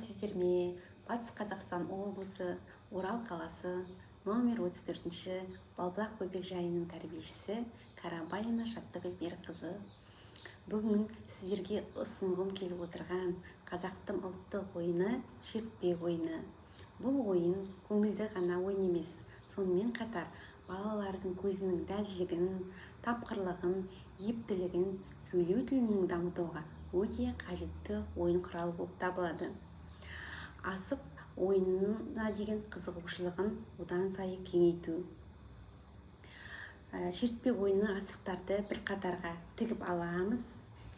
саламатсыздарбы? Батыс Қазақстан облысы, Орал қаласы, номер 34-ші балбұлақ бөбек жайының тәрбиешісі Карабалина Шаттықгүл Берікқызы. Бүгін сіздерге ұсынғым келіп отырған қазақтың ұлттық ойыны шертпе ойыны. Бұл ойын көңілді ғана ойын емес, сонымен қатар балалардың көзінің дәлдігін, тапқырлығын, ептілігін, сөйлеу тілінің дамытуға өте қажетті ойын құралы болып табылады. Асық ойынына деген қызығушылығын одан сайын кеңейту. Шертпе ойыны асықтарды бір қатарға тігіп аламыз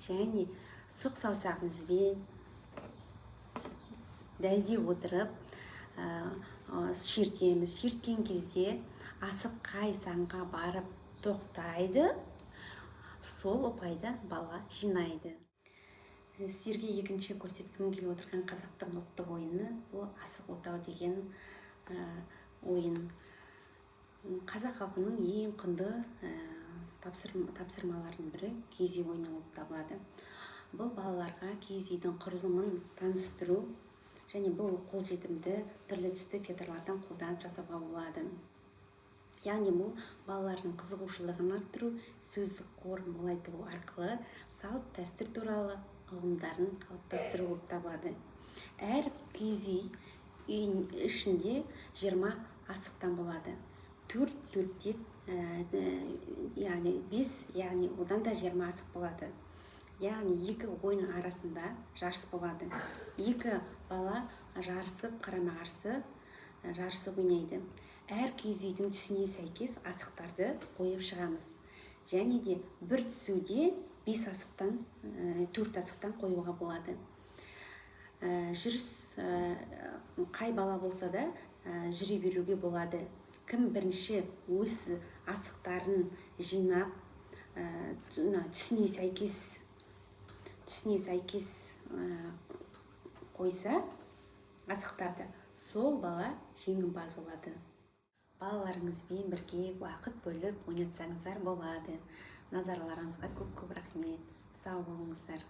және сұқ саусағымызбен дәлдей отырып шертеміз. Шерткен кезде асық қай санға барып тоқтайды, сол ұпайды бала жинайды. Сіздерге екінші көрсеткім келіп отырған қазақтың ұлттық ойыны бұл асық отау деген ойын. Қазақ халқының ең құнды тапсырмалардың бірі киіз үй ойыны болып табылады. Бұл балаларға киіз үйдің құрылымын таныстыру және бұл қолжетімді түрлі түсті фетрлардан қолданып жасауға болады. Яғни бұл балалардың қызығушылығын арттыру, сөздік қорын молайту арқылы салт дәстүр туралы ұғымдарын қалыптастыру болып табылады. Әр киіз үй ішінде 20 асықтан болады. 4-4-те, яғни 5, яғни одан да 20 асық болады. Яғни екі ойын арасында жарыс болады. Екі бала жарысып, қарама-қарсы жарысып ойнайды. Әр киіз үйдің түсіне сәйкес асықтарды қойып шығамыз. Және де бір түсуде 5 асықтан, 4 асықтан қоюға болады. Жүріс қай бала болса да жүре беруге болады. Кім бірінші өз асықтарын жинап, түсіне сәйкес қойса асықтарды, сол бала жеңімпаз болады. Балаларыңызбен бірге уақыт бөліп ойнатсаңыздар болады. Назарларыңызға көп рахмет. Сау болыңыздар.